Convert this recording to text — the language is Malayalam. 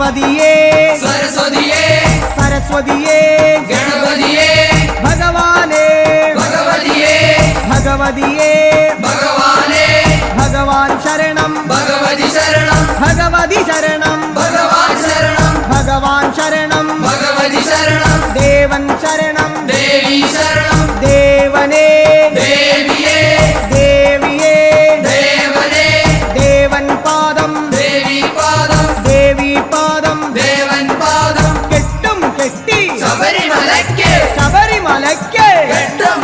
പാർവതിയേ സരസ്വതിയേ സരസ്വതിയേ ഗണപതിയേ ഭഗവാനേ ഭഗവതിയേ ഭഗവതിയേ ഭഗവാനേ ഭഗവാൻ ശരണം ഭഗവതി ശരണം ഭഗവതി ശരണം ഭഗവാൻ ശരണം ഭഗവാൻ ശരണം ഭഗവതി ശരണം ദേവൻ ശരണം ദേവി ശരണം ദേവനേ ദേവിയേ ദേവിയേ ദേവനേ ദേവൻ പാദം ദേവി പാദം ദേവി പാദം ദേവൻ പാദം കെട്ടും കെട്ടി ശബരിമലയ്ക്ക് ശബരിമലയ്ക്ക് കെട്ടും